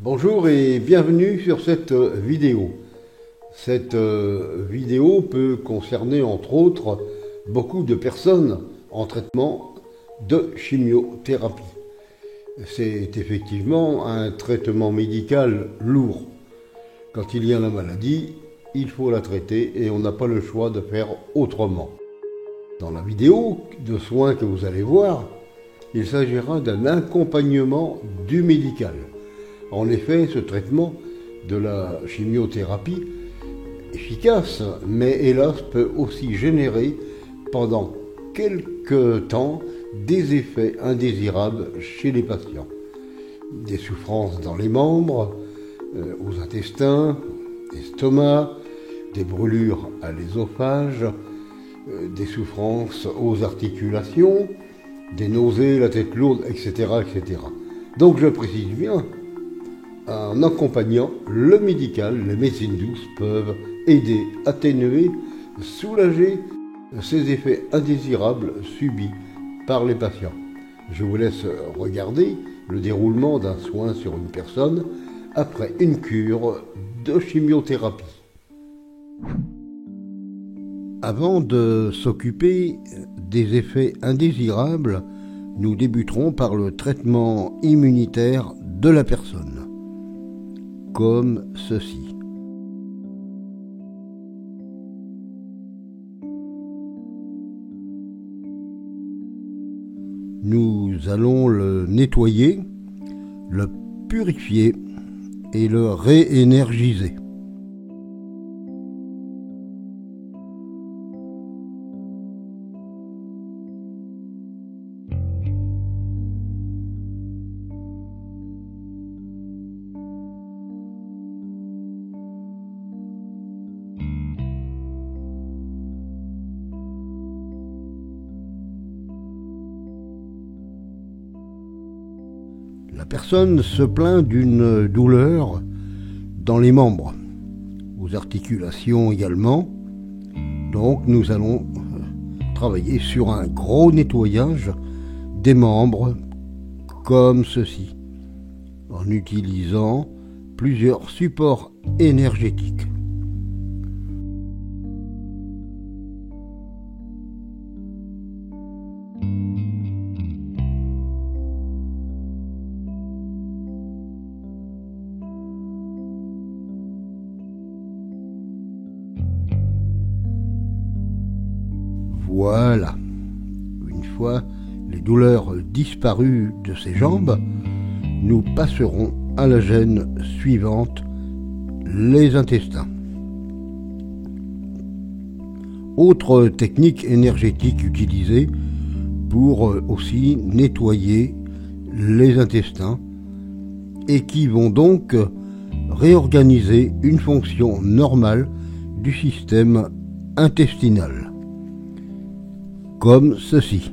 Bonjour et bienvenue sur cette vidéo. Cette vidéo peut concerner entre autres beaucoup de personnes en traitement de chimiothérapie. C'est effectivement un traitement médical lourd. Quand il y a la maladie, il faut la traiter et on n'a pas le choix de faire autrement. Dans la vidéo de soins que vous allez voir, il s'agira d'un accompagnement du médical. En effet, ce traitement de la chimiothérapie, efficace, mais hélas peut aussi générer pendant quelques temps des effets indésirables chez les patients. Des souffrances dans les membres, aux intestins, l'estomac, des brûlures à l'ésophage, des souffrances aux articulations, des nausées, la tête lourde, etc., etc. Donc je précise bien, en accompagnant le médical, les médecines douces peuvent aider, atténuer, soulager ces effets indésirables subis par les patients. Je vous laisse regarder le déroulement d'un soin sur une personne après une cure de chimiothérapie. Avant de s'occuper des effets indésirables, nous débuterons par le traitement immunitaire de la personne, comme ceci. Nous allons le nettoyer, le purifier et le réénergiser. La personne se plaint d'une douleur dans les membres, aux articulations également. Donc nous allons travailler sur un gros nettoyage des membres comme ceci, en utilisant plusieurs supports énergétiques. Voilà. Une fois les douleurs disparues de ses jambes, nous passerons à la gêne suivante, les intestins. Autre technique énergétique utilisée pour aussi nettoyer les intestins et qui vont donc réorganiser une fonction normale du système intestinal. Comme ceci.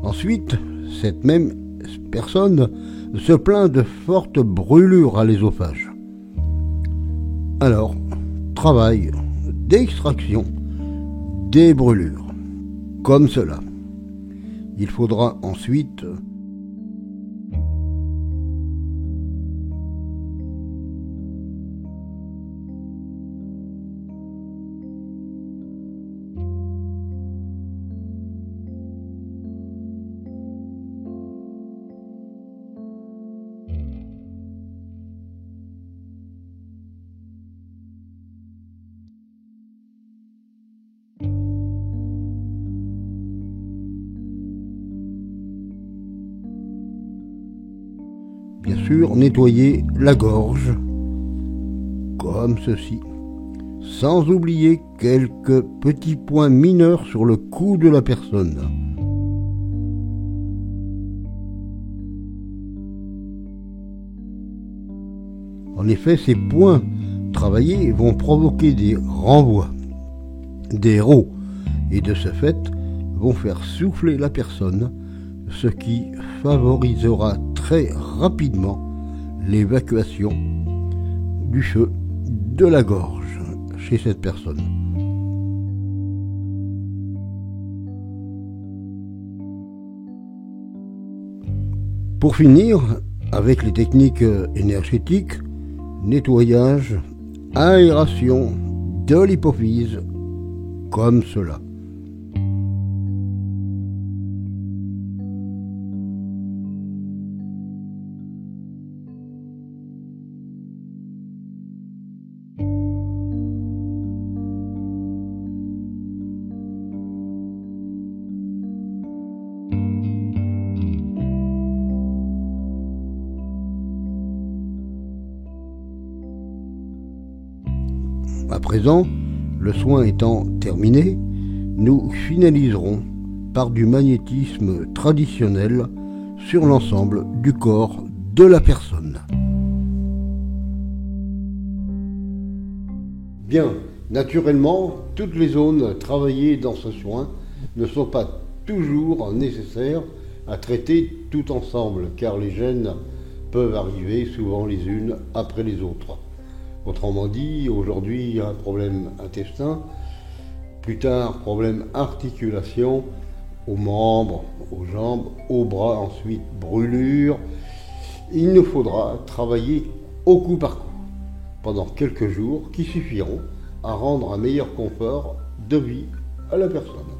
Ensuite, cette même personne se plaint de fortes brûlures à l'ésophage. Alors, travail d'extraction des brûlures, comme cela. Il faudra ensuite bien sûr nettoyer la gorge, comme ceci, sans oublier quelques petits points mineurs sur le cou de la personne. En effet, ces points travaillés vont provoquer des renvois, des rots, et de ce fait vont faire souffler la personne, ce qui favorisera très rapidement l'évacuation du feu de la gorge chez cette personne. Pour finir, avec les techniques énergétiques, nettoyage, aération de l'hypophyse, comme cela. À présent, le soin étant terminé, nous finaliserons par du magnétisme traditionnel sur l'ensemble du corps de la personne. Bien, naturellement, toutes les zones travaillées dans ce soin ne sont pas toujours nécessaires à traiter tout ensemble, car les gènes peuvent arriver souvent les unes après les autres. Autrement dit, aujourd'hui, un problème intestin, plus tard, problème articulation, aux membres, aux jambes, aux bras, ensuite brûlure. Il nous faudra travailler au coup par coup, pendant quelques jours qui suffiront à rendre un meilleur confort de vie à la personne.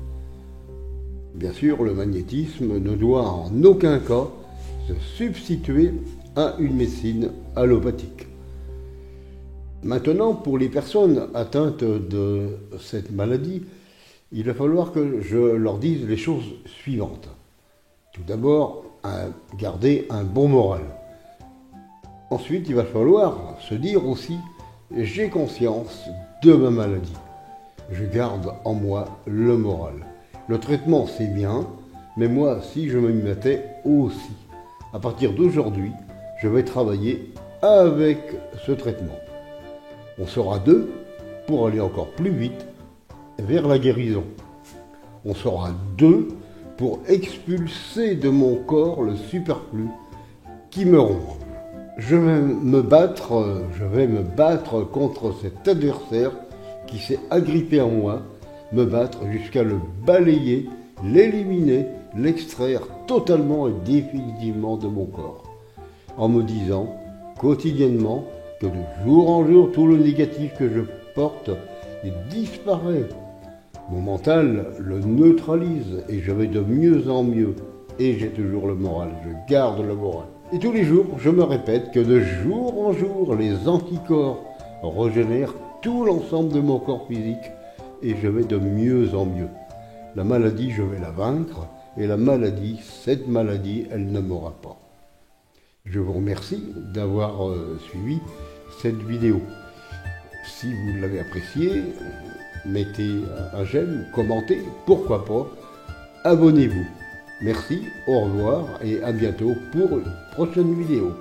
Bien sûr, le magnétisme ne doit en aucun cas se substituer à une médecine allopathique. Maintenant, pour les personnes atteintes de cette maladie, il va falloir que je leur dise les choses suivantes. Tout d'abord, garder un bon moral. Ensuite, il va falloir se dire aussi, j'ai conscience de ma maladie. Je garde en moi le moral. Le traitement, c'est bien, mais moi, si je m'y mettais aussi. À partir d'aujourd'hui, je vais travailler avec ce traitement. On sera deux pour aller encore plus vite vers la guérison. On sera deux pour expulser de mon corps le superflu qui me ronge. Je vais me battre contre cet adversaire qui s'est agrippé à moi, me battre jusqu'à le balayer, l'éliminer, l'extraire totalement et définitivement de mon corps, en me disant quotidiennement que de jour en jour, tout le négatif que je porte disparaît. Mon mental le neutralise et je vais de mieux en mieux. Et j'ai toujours le moral, je garde le moral. Et tous les jours, je me répète que de jour en jour, les anticorps régénèrent tout l'ensemble de mon corps physique et je vais de mieux en mieux. La maladie, je vais la vaincre et la maladie, cette maladie, elle ne m'aura pas. Je vous remercie d'avoir suivi cette vidéo. Si vous l'avez appréciée, mettez un j'aime, commentez, pourquoi pas, abonnez-vous. Merci, au revoir et à bientôt pour une prochaine vidéo.